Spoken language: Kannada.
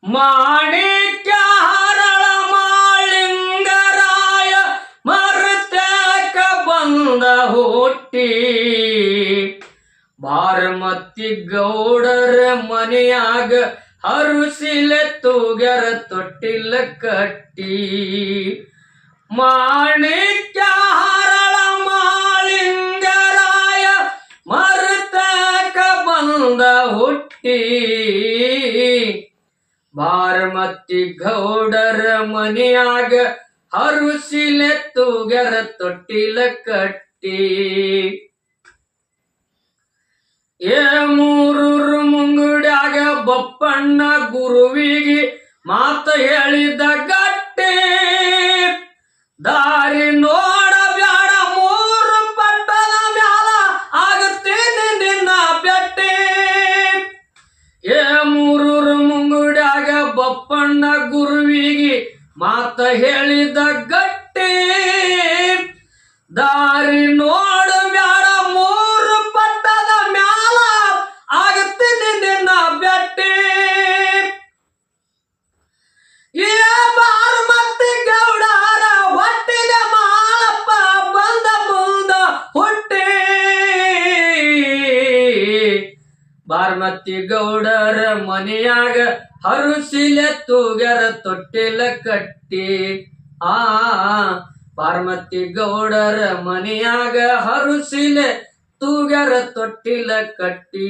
ಮಾಣಿಕ್ಯ ಹರಳ ಮಾಳಿಂಗರಾಯ ಮರ್ತಕ ಬಂದ ಹುಟ್ಟಿ ಬಾರಮತಿ ಗೌಡರ ಮನೆಯಾಗ ಹರುಸಿಲೆ ತೂಗ್ಯಾರ ತೊಟ್ಟಿಲ ಕಟ್ಟಿ ಮಾಣಿಕ್ಯ ಹರಳ ಮಾಳಿಂಗರಾಯ ಮರ್ತಕ ಬಂದ ಹುಟ್ಟಿ ಬಾರಮತಿ ಗೌಡರ ಮನೆಯಾಗ ಹರುಸಿಲೆ ತೂಗ್ಯಾರ ತೊಟ್ಟಿಲ ಕಟ್ಟಿ ಮೂರೂರು ಮುಂಗುಡ್ಯಾಗ ಬಪ್ಪಣ್ಣ ಗುರುವಿಗೆ ಮಾತ ಹೇಳಿದ ಗಟ್ಟಿ ದಾರಿ ನೋಡಬ್ಯಾಡ ಮೂರು ಪಟ್ಟದ ಮ್ಯಾಲ ಆಗುತ್ತೇನೆ ನಿನ್ನ ಬೆಟ್ಟಿ ಮೂರೂರು ಮುಂಗುಡ್ಯಾಗ ಬಪ್ಪಣ್ಣ ಗುರುವಿಗೆ ಮಾತ ಹೇಳಿದ ಗಟ್ಟಿ ದಾರಿ ನೋಡಬ್ಯಾಡ ಮೂರು ಪಟ್ಟದ ಮ್ಯಾಲ ಆಗುತ್ತೇನೆ ನಿನ್ನ ಬೆಟ್ಟಿ ಬಾರಮತಿ ಗೌಡರ ಹೊಟ್ಟಿಗೆ ಮಾಳಪ್ಪ ಬಂದ ಮುಂದ ಹುಟ್ಟಿ ಬಾರಮತಿ ಗೌಡರ ಮನೆಯಾಗ ಹರುಸಿಲೆ ತೂಗ್ಯಾರ ತೊಟ್ಟಿಲ ಕಟ್ಟಿ ಬಾರಮತಿ ಗೌಡರ ಮನೆಯಾಗ ಹರುಸಿಲೆ ತೂಗ್ಯಾರ ತೊಟ್ಟಿಲ ಕಟ್ಟಿ